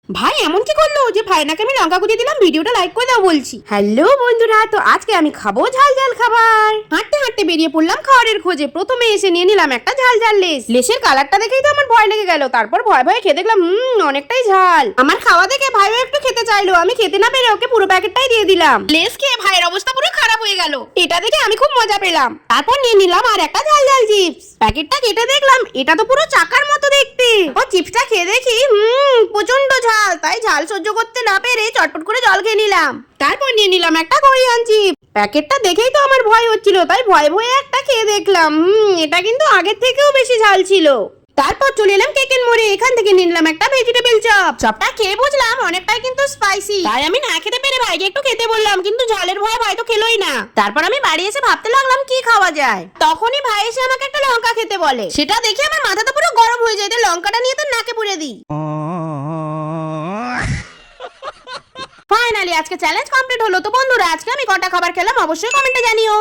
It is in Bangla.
ভাই এমন কি করলো যে ভাইনাকে আমি লঙ্কা কুচিয়ে দিলাম? ভিডিওটা লাইক করে দাও বলছি। হ্যালো বন্ধুরা, তো আজকে আমি খাবো ঝাল ঝাল খাবার। হাঁটতে হাঁটতে বেরিয়ে পড়লাম খাবারের খোঁজে। প্রথমে এসে নিয়ে নিলাম একটা ঝাল ঝাল লেস। লেসের কালারটা দেখেই তো আমার ভয় লেগে গেল। তারপর ভয় ভয়ে খেয়ে দেখলাম অনেকটাই ঝাল। আমার খাওয়া দেখে ভাইও একটু খেতে চাইলো। আমি খেতে না পেরে ওকে পুরো প্যাকেটটাই দিয়ে দিলাম। লেস খেয়ে ভাইয়ের অবস্থা পুরো খারাপ হয়ে গেল। এটা দেখে আমি খুব মজা পেলাম। তারপর নিয়ে নিলাম আর একটা ঝাল ঝাল চিপস। প্যাকেটটা কেটে দেখলাম এটা তো পুরো চাকার মতো দেখতে। ও চিপসটা খেয়ে দেখি প্রচন্ড ঝাল। তাই ঝাল সহ্য করতে না পেরে চটপট করে জল খেয়ে নিলাম। তারপর নিয়ে নিলাম একটা কোরিয়ান চিপ। প্যাকেটটা দেখেই তো আমার ভয় হচ্ছিল, তাই ভয়ে ভয়ে একটা খেয়ে দেখলাম। এটা কিন্তু আগের থেকেও বেশি ঝাল ছিল। তারপর চলে এলাম কেকের মোড়ে। এখান থেকে নিয়ে নিলাম একটা ভেজিটেবল চপ। চপটা খেয়ে বুঝলাম অনেকটাই কিন্তু স্পাইসি। তাই আমি না খেতে পেরে ভাইকে একটু খেতে বললাম, কিন্তু ঝালের ভয়ে ভাই তো খেলোই না। তারপর আমি বাড়ি এসে ভাবতে লাগলাম কি খাওয়া যায়। তখনই ভাই এসে আমাকে একটা লঙ্কা খেতে বলে। সেটা দেখে আমার মাথাটা পুরো গরম হয়ে যায়। লঙ্কাটা নিয়ে তো নাকে পুড়ে দিই। ফাইনালি আজকে চ্যালেঞ্জ কমপ্লিট হলো। তো বন্ধুরা, আজকে আমি কটা খাবার খেলাম অবশ্যই কমেন্টে জানিও।